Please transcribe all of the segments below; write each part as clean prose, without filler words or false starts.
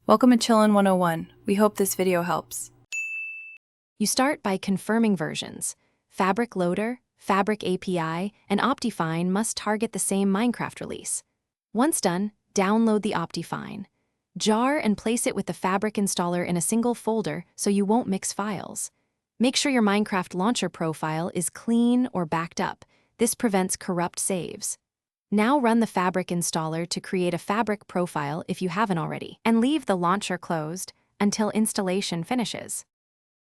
Welcome to Chillin' 101. We hope this video helps. You start by confirming versions. Fabric Loader, Fabric API, and Optifine must target the same Minecraft release. Once done, download the Optifine. Jar and place it with the Fabric installer in a single folder so you won't mix files. Make sure your Minecraft launcher profile is clean or backed up. This prevents corrupt saves. Now run the Fabric installer to create a Fabric profile if you haven't already, and leave the launcher closed until installation finishes.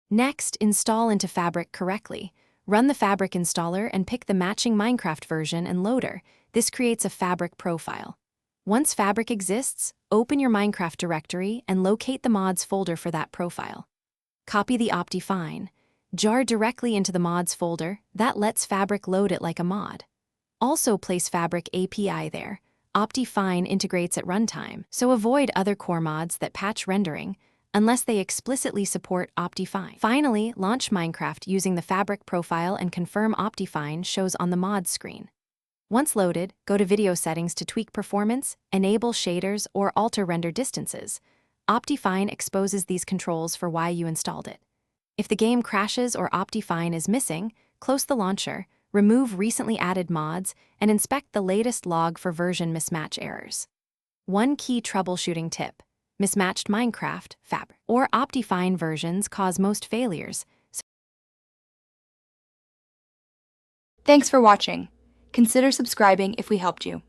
Next, install into Fabric correctly. Run the Fabric installer and pick the matching Minecraft version and loader. This creates a Fabric profile. Once Fabric exists, open your Minecraft directory and locate the mods folder for that profile. Copy the Optifine. Jar directly into the mods folder. That lets Fabric load it like a mod. Also place Fabric API there. Optifine integrates at runtime, so avoid other core mods that patch rendering unless they explicitly support Optifine. Finally, launch Minecraft using the Fabric profile and confirm Optifine shows on the mods screen. Once loaded, go to Video Settings to tweak performance, enable shaders, or alter render distances. Optifine exposes these controls for why you installed it. If the game crashes or Optifine is missing, close the launcher, remove recently added mods, and inspect the latest log for version mismatch errors. One key troubleshooting tip: mismatched Minecraft, Fabric, or Optifine versions cause most failures. Thanks for watching. Consider subscribing if we helped you.